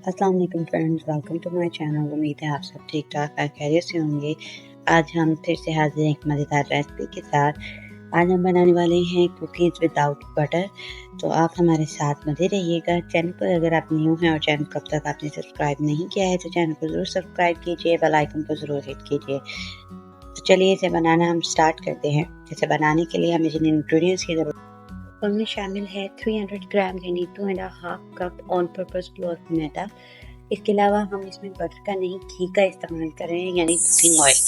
अस्सलाम वालेकुम friends, welcome to my channel. उम्मीद है आप सब ठीक ठाक और खैरियत से होंगे। आज हम फिर से हाजिर हैं एक मज़ेदार रेसिपी के साथ। आज हम बनाने वाले हैं कुकीज़ विदाउट बटर। तो आप हमारे साथ बने रहिएगा। चैनल पर अगर आप न्यू हैं और चैनल को अब तक आपने सब्सक्राइब नहीं किया है तो चैनल को ज़रूर सब्सक्राइब कीजिए, बेल आइकन को ज़रूर हिट कीजिए। तो चलिए इसे बनाना हम स्टार्ट करते हैं। इसे बनाने के लिए हमें जिन इंग्रेडिएंट्स की ज़रूरत उनमें शामिल है 300 ग्राम यानी 2.5 कप ऑन पर्पस फ्लोर मैदा। इसके अलावा हम इसमें बटर का नहीं घी का इस्तेमाल कर रहे हैं यानी कुकिंग ऑयल।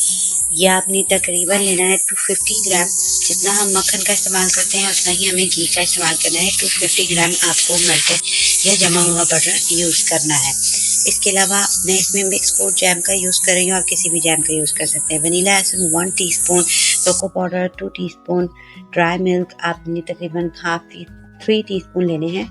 यह आपने तकरीबन लेना है 250 ग्राम। जितना हम मक्खन का इस्तेमाल करते हैं उतना ही हमें घी का इस्तेमाल करना है। 250 ग्राम आपको मेल्टेड या जमा हुआ बटर यूज़ करना है। इसके अलावा मैं इसमें मिक्स फ्रूट जैम का यूज़ कर रही हूँ, आप किसी भी जैम का यूज़ कर सकते हैं। Vanilla essence 1 teaspoon, cocoa powder 2 teaspoon, dry milk आपने तकरीबन 3 टीस्पून लेने हैं।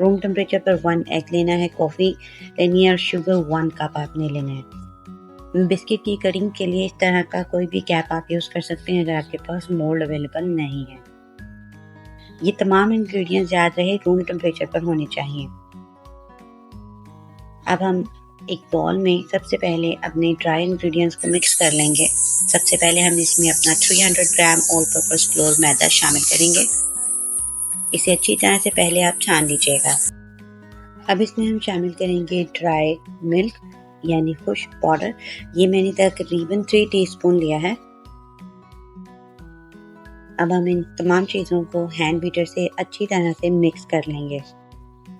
रूम टेम्परेचर पर 1 एग लेना है। कॉफ़ी लेनी है और शुगर 1 कप आपने लेना है। बिस्किट की कटिंग के लिए इस तरह का कोई भी कैप आप यूज़ कर सकते हैं अगर आपके पास मोल्ड अवेलेबल नहीं है। ये तमाम इंग्रेडिएंट्स याद रहे रूम टेम्परेचर पर होने चाहिए। अब हम एक बॉल में सबसे पहले अपने ड्राई इंग्रेडिएंट्स को मिक्स कर लेंगे। सबसे पहले हम इसमें अपना 300 ग्राम ऑल पर्पस फ्लोर मैदा शामिल करेंगे। इसे अच्छी तरह से पहले आप छान लीजिएगा। अब इसमें हम शामिल करेंगे ड्राई मिल्क यानी खुश्क पाउडर। ये मैंने तकरीबन 3 टीस्पून लिया है। अब हम इन तमाम चीज़ों को हैंड बीटर से अच्छी तरह से मिक्स कर लेंगे।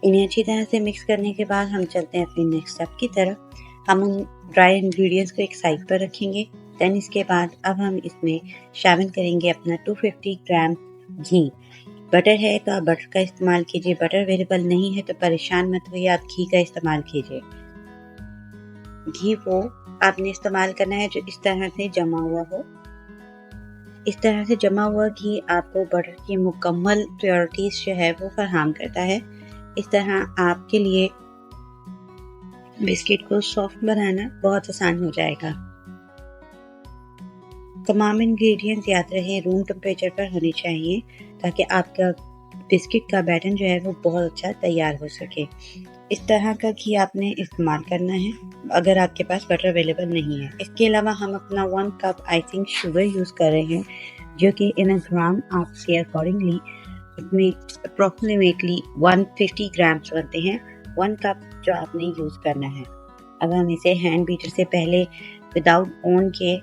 इन्हें अच्छी तरह से मिक्स करने के बाद हम चलते हैं अपनी नेक्स्ट स्टेप की तरफ। हम उन ड्राई इंग्रेडिएंट्स को एक साइड पर रखेंगे। देन इसके बाद अब हम इसमें शामिल करेंगे अपना 250 ग्राम घी। बटर है तो आप बटर का इस्तेमाल कीजिए, बटर अवेलेबल नहीं है तो परेशान मत होइए, आप घी का इस्तेमाल कीजिए। घी वो आपने इस्तेमाल करना है जो इस तरह से जमा हुआ हो। इस तरह से जमा हुआ घी आपको बटर की मुकम्मल प्योरिटीज जो है वो फराहम करता है। इस तरह आपके लिए बिस्किट को सॉफ्ट बनाना बहुत आसान हो जाएगा। तमाम इंग्रेडिएंट्स याद रहे रूम टेम्परेचर पर होने चाहिए ताकि आपका बिस्किट का बैटर जो है वो बहुत अच्छा तैयार हो सके। इस तरह का घी आपने इस्तेमाल करना है अगर आपके पास बटर अवेलेबल नहीं है। इसके अलावा हम अपना 1 कप आइसिंग शुगर यूज़ कर रहे हैं जो कि इन ग्राम आपके अकॉर्डिंगली इसमें अप्रॉक्सीमेटली 150 ग्राम्स बनते हैं। 1 कप जो आपने यूज़ करना है। अब हम इसे हैंड बीटर से पहले विदाउट ऑन के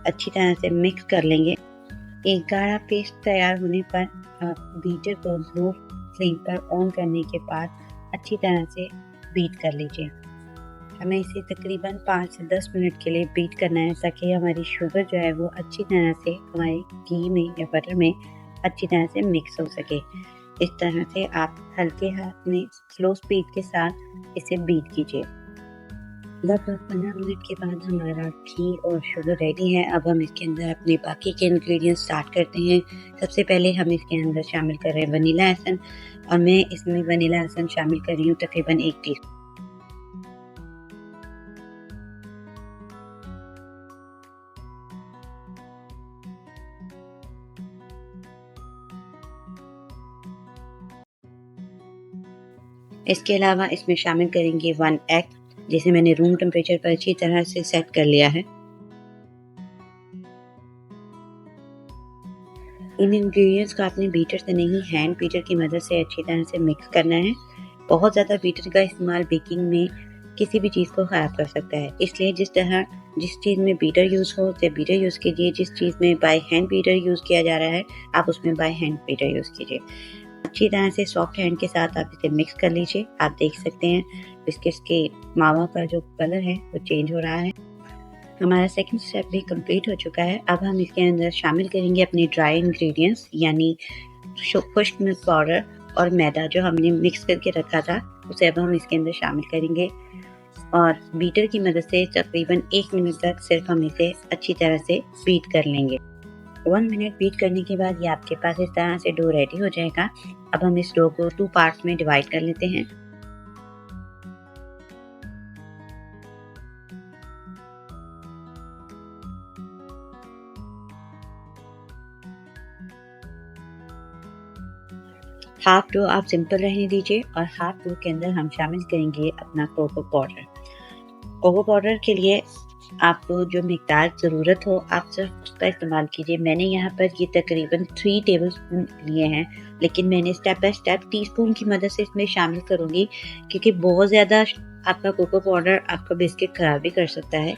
अच्छी तरह से मिक्स कर लेंगे। एक गाढ़ा पेस्ट तैयार होने पर आप बीटर को लो फ्लेम पर ऑन करने के बाद अच्छी तरह से बीट कर लीजिए। हमें इसे तकरीबन 5 से 10 मिनट के लिए बीट करना है ताकि हमारी शुगर जो है वो अच्छी तरह से हमारे घी में या बटर में अच्छी तरह से मिक्स हो सके। इस तरह से आप हल्के हाथ में स्लो स्पीड के साथ इसे बीट कीजिए। लगभग 15 मिनट के बाद हमारा घी और शुगर रेडी है। अब हम इसके अंदर अपने बाकी के इंग्रेडिएंट्स स्टार्ट करते हैं। सबसे पहले हम इसके अंदर शामिल कर रहे हैं वनीला एसेंस और मैं इसमें वनीला एसेंस शामिल कर रही हूँ तकरीबन 1 टीस्पून। इसके अलावा इसमें शामिल करेंगे 1 एग जिसे मैंने रूम टेम्परेचर पर अच्छी तरह से सेट कर लिया है। इन इंग्रेडिएंट्स को आपने बीटर से नहीं हैंड बीटर की मदद से अच्छी तरह से मिक्स करना है। बहुत ज़्यादा बीटर का इस्तेमाल बेकिंग में किसी भी चीज़ को ख़राब कर सकता है, इसलिए जिस चीज़ में बीटर यूज़ हो उसे बीटर यूज़ कीजिए। जिस चीज़ में बाय हैंड बीटर यूज़ किया जा रहा है आप उसमें बाय हैंड बीटर यूज़ कीजिए। अच्छी तरह से सॉफ्ट हैंड के साथ आप इसे मिक्स कर लीजिए। आप देख सकते हैं बिस्किट्स के मावा का जो कलर है वो चेंज हो रहा है। हमारा सेकंड स्टेप भी कंप्लीट हो चुका है। अब हम इसके अंदर शामिल करेंगे अपने ड्राई इंग्रेडिएंट्स यानी खुश्क मिल्क पाउडर और मैदा जो हमने मिक्स करके रखा था उसे अब हम इसके अंदर शामिल करेंगे और बीटर की मदद से तकरीबन 1 मिनट तक सिर्फ हम इसे अच्छी तरह से बीट कर लेंगे। 1 मिनट बीट करने के बाद ये आपके पास इस तरह से डो रेडी हो जाएगा। अब हम इस डो को 2 पार्ट्स में डिवाइड कर लेते हैं। हाफ डो आप सिंपल रहने दीजिए और हाफ डो के अंदर हम शामिल करेंगे अपना कोको पाउडर। कोको पाउडर के लिए आपको जो मिकदार ज़रूरत हो आप सिर्फ उसका इस्तेमाल कीजिए। मैंने यहाँ पर ये तकरीबन 3 टेबलस्पून लिए हैं, लेकिन मैंने स्टेप बाय स्टेप टीस्पून की मदद से इसमें शामिल करूँगी, क्योंकि बहुत ज़्यादा आपका कोको पाउडर आपका बिस्किट ख़राब भी कर सकता है।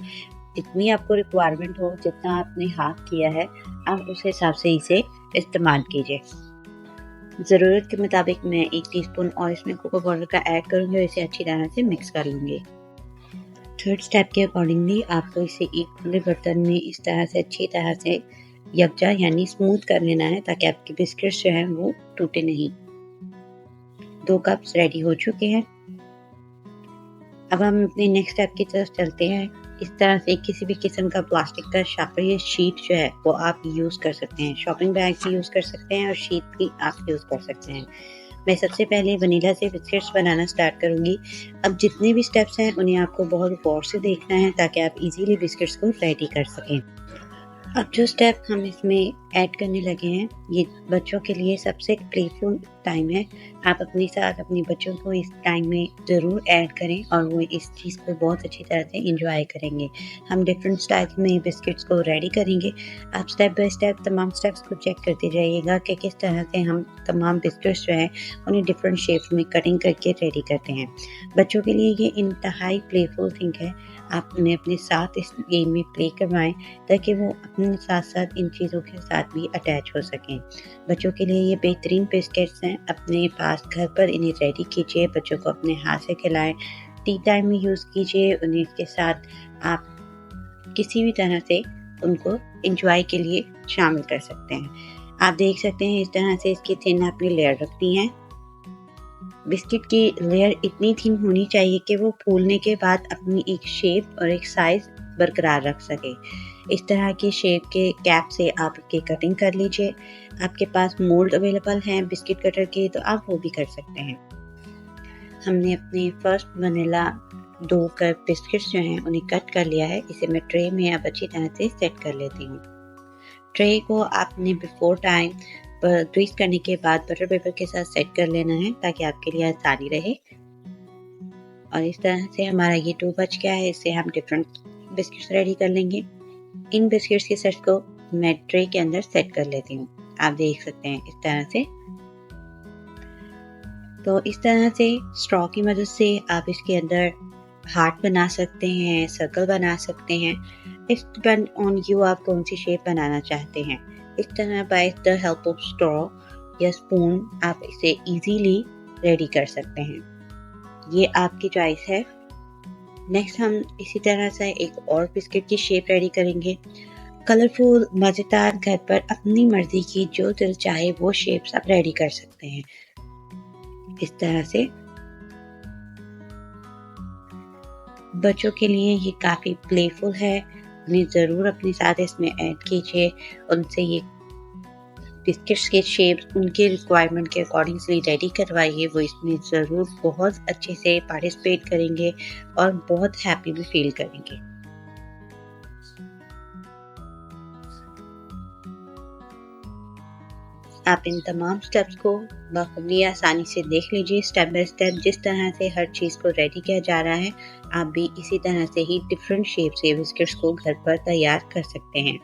जितनी आपको रिक्वायरमेंट हो, जितना आपने हाफ किया है, आप उस हिसाब से इसे इस्तेमाल कीजिए। ज़रूरत के मुताबिक मैं 1 टीस्पून और इसमें कोको पाउडर का ऐड करूँगी और इसे अच्छी तरह से मिक्स कर लूँगी। थर्ड स्टेप के अकॉर्डिंगली आपको इसे एक खुले बर्तन में इस तरह से अच्छी तरह से यकजा यानी स्मूथ कर लेना है, ताकि आपके बिस्किट्स जो हैं वो टूटे नहीं। 2 कप्स रेडी हो चुके हैं। अब हम अपने नेक्स्ट स्टेप की तरफ चलते हैं। इस तरह से किसी भी किस्म का प्लास्टिक का शापर या शीट जो है वो आप यूज़ कर सकते हैं। शॉपिंग बैग भी यूज़ कर सकते हैं और शीट भी आप यूज़ कर सकते हैं। मैं सबसे पहले वनीला से बिस्किट्स बनाना स्टार्ट करूँगी। अब जितने भी स्टेप्स हैं उन्हें आपको बहुत गौर से देखना है, ताकि आप इजीली बिस्किट्स को रेडी कर सकें। अब जो स्टेप हम इसमें ऐड करने लगे हैं, ये बच्चों के लिए सबसे प्लेफुल टाइम है। आप अपने साथ अपने बच्चों को इस टाइम में ज़रूर ऐड करें और वो इस चीज़ को बहुत अच्छी तरह से एंजॉय करेंगे। हम डिफरेंट स्टाइल्स में बिस्किट्स को रेडी करेंगे। आप स्टेप बाय स्टेप तमाम स्टेप्स को चेक करते जाइएगा कि किस तरह से हम तमाम बिस्किट्स जो हैं उन्हें डिफरेंट शेप्स में कटिंग करके रेडी करते हैं। बच्चों के लिए ये इंतहाई प्लेफुल थिंग है। आप उन्हें अपने साथ इस गेम में प्ले करवाएं, ताकि वो अपने साथ साथ इन चीज़ों के साथ भी अटैच हो सकें। बच्चों के लिए ये बेहतरीन बिस्किट्स हैं। अपने पास घर पर इन्हें रेडी कीजिए, बच्चों को अपने हाथ से खिलाएं, टी टाइम में यूज़ कीजिए। उन्हें इसके साथ आप किसी भी तरह से उनको एंजॉय के लिए शामिल कर सकते हैं। आप देख सकते हैं इस तरह से इसकी थिन आपने लेयर रख दी है। बिस्किट की लेयर इतनी थिन होनी चाहिए कि वो फूलने के बाद अपनी एक शेप और एक साइज़ बरकरार रख सके। इस तरह की शेप के कैप से आप इसकी कटिंग कर लीजिए। आपके पास मोल्ड अवेलेबल हैं बिस्किट कटर के, तो आप वो भी कर सकते हैं। हमने अपने फर्स्ट वनीला 2 कप बिस्किट्स जो हैं उन्हें कट कर लिया है। इसे मैं ट्रे में अब अच्छी तरह से सेट कर लेती हूँ। ट्रे को आपने बिफोर टाइम ट्विस्ट करने के बाद बटर पेपर के साथ सेट कर लेना है, ताकि आपके लिए आसानी रहे। और इस तरह से हमारा ये डो बच गया है। इससे हम डिफरेंट बिस्किट्स रेडी कर लेंगे। इन बिस्किट्स के सेट को मैं ट्रे के अंदर सेट कर लेती हूँ। आप देख सकते हैं इस तरह से। तो इस तरह से स्ट्रॉ की मदद से आप इसके अंदर हार्ट बना सकते हैं, सर्कल बना सकते हैं। इट्स डिपेंड ऑन यू, आप कौन सी शेप बनाना चाहते हैं। इस तरह by the help of straw या स्पून आप इसे इजीली रेडी कर सकते हैं। ये आपकी चॉइस है। नेक्स्ट हम इसी तरह से एक और बिस्किट की शेप रेडी करेंगे। कलरफुल मज़ेदार, घर पर अपनी मर्जी की जो दिल चाहे वो शेप्स आप रेडी कर सकते हैं। इस तरह से बच्चों के लिए ये काफ़ी प्लेफुल है। उन्हें ज़रूर अपने साथ इसमें ऐड कीजिए। उनसे ये बिस्किट्स के शेप्स उनके रिक्वायरमेंट के अकॉर्डिंगली रेडी करवाइए। वो इसमें ज़रूर बहुत अच्छे से पार्टिसिपेट करेंगे और बहुत हैप्पी भी फील करेंगे। आप इन तमाम स्टेप्स को बखूबी आसानी से देख लीजिए। स्टेप बाय स्टेप जिस तरह से हर चीज़ को रेडी किया जा रहा है, आप भी इसी तरह से ही डिफरेंट शेप से बिस्किट्स को घर पर तैयार कर सकते हैं।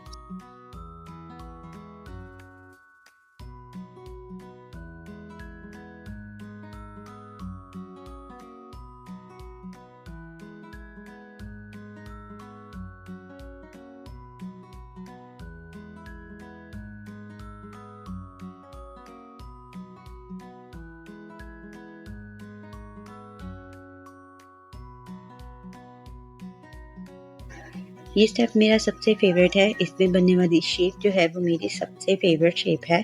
ये स्टेप मेरा सबसे फेवरेट है। इसमें बनने वाली शेप जो है वो मेरी सबसे फेवरेट शेप है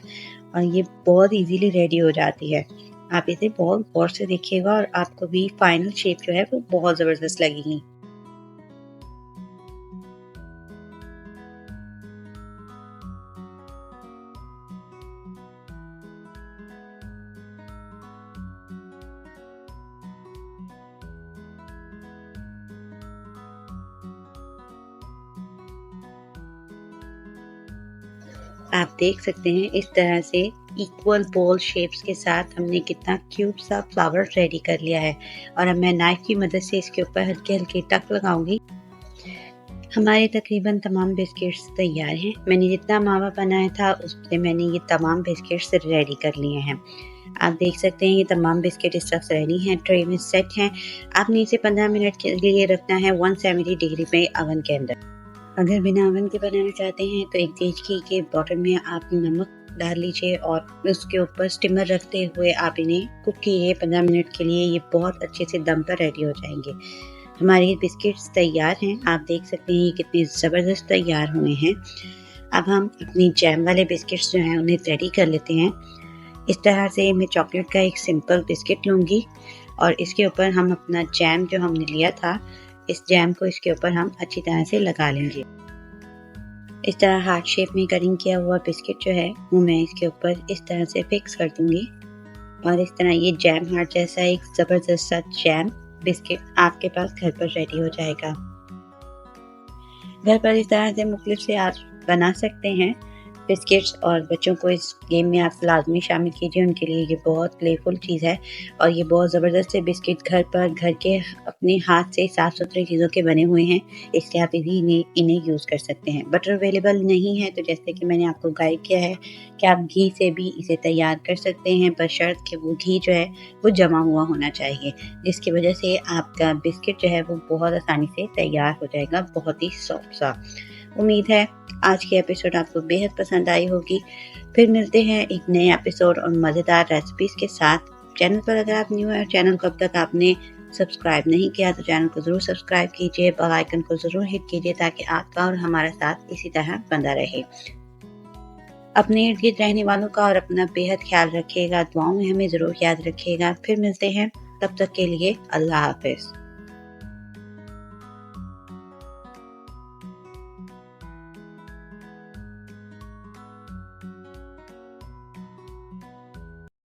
और ये बहुत इजीली रेडी हो जाती है। आप इसे बहुत गौर से देखिएगा और आपको भी फाइनल शेप जो है वो बहुत ज़बरदस्त लगेगी। आप देख सकते हैं इस तरह से इक्वल बॉल शेप्स के साथ हमने कितना क्यूट सा फ्लावर रेडी कर लिया है। और अब मैं नाइफ की मदद से इसके ऊपर हल्की हल्की टक लगाऊंगी। हमारे तकरीबन तमाम बिस्किट्स तैयार हैं। मैंने जितना मावा बनाया था उससे मैंने ये तमाम बिस्किट्स रेडी कर लिए हैं। आप देख सकते हैं ये तमाम बिस्किट इस तरह से रेडी हैं, ट्रे में सेट हैं। आपने इसे 15 मिनट के लिए रखना है 170 डिग्री पे ओवन के अंदर। अगर बिना ओवन के बनाना चाहते हैं तो एक देचकी के बॉटल में आप नमक डाल लीजिए और उसके ऊपर स्टीमर रखते हुए आप इन्हें कुक कीजिए 15 मिनट के लिए। ये बहुत अच्छे से दम पर रेडी हो जाएंगे। हमारे बिस्किट्स तैयार हैं। आप देख सकते हैं ये कितने ज़बरदस्त तैयार हुए हैं। अब हम अपनी जैम वाले बिस्किट्स जो हैं उन्हें रेडी कर लेते हैं। इस तरह से मैं चॉकलेट का एक सिंपल बिस्किट लूँगी और इसके ऊपर हम अपना जैम जो हमने लिया था, इस जैम को इसके ऊपर हम अच्छी तरह से लगा लेंगे। इस तरह हार्ट शेप में कटिंग किया हुआ बिस्किट जो है वो मैं इसके ऊपर इस तरह से फिक्स कर दूँगी और इस तरह ये जैम हार्ट जैसा एक ज़बरदस्त सा जैम बिस्किट आपके पास घर पर रेडी हो जाएगा। घर पर इस तरह से मुख्तलिफ से आप बना सकते हैं बिस्किट्स और बच्चों को इस गेम में आप लाजमी शामिल कीजिए। उनके लिए ये बहुत प्लेफुल चीज़ है और ये बहुत ज़बरदस्त से बिस्किट घर के अपने हाथ से साफ़ सुथरी चीज़ों के बने हुए हैं, इसलिए आप इन्हें यूज़ कर सकते हैं। बटर अवेलेबल नहीं है तो जैसे कि मैंने आपको गाइड किया है कि आप घी से भी इसे तैयार कर सकते हैं, बशर्त कि वो घी जो है वो जमा हुआ होना चाहिए, जिसकी वजह से आपका बिस्किट जो है वो बहुत आसानी से तैयार हो जाएगा, बहुत ही सॉफ्ट सा। उम्मीद है आज की एपिसोड आपको बेहद पसंद आई होगी। फिर मिलते हैं एक नए एपिसोड और मज़ेदार रेसिपीज़ के साथ। चैनल पर अगर आप न्यू हैं, चैनल को अब तक आपने सब्सक्राइब नहीं किया तो चैनल को ज़रूर सब्सक्राइब कीजिए, बेल आइकन को ज़रूर हिट कीजिए ताकि आपका और हमारा साथ इसी तरह बंधा रहे। अपने इर्द गिर्द रहने वालों का और अपना बेहद ख्याल रखिएगा। दुआओं में हमें ज़रूर याद रखिएगा। फिर मिलते हैं, तब तक के लिए अल्लाह हाफ़िज़।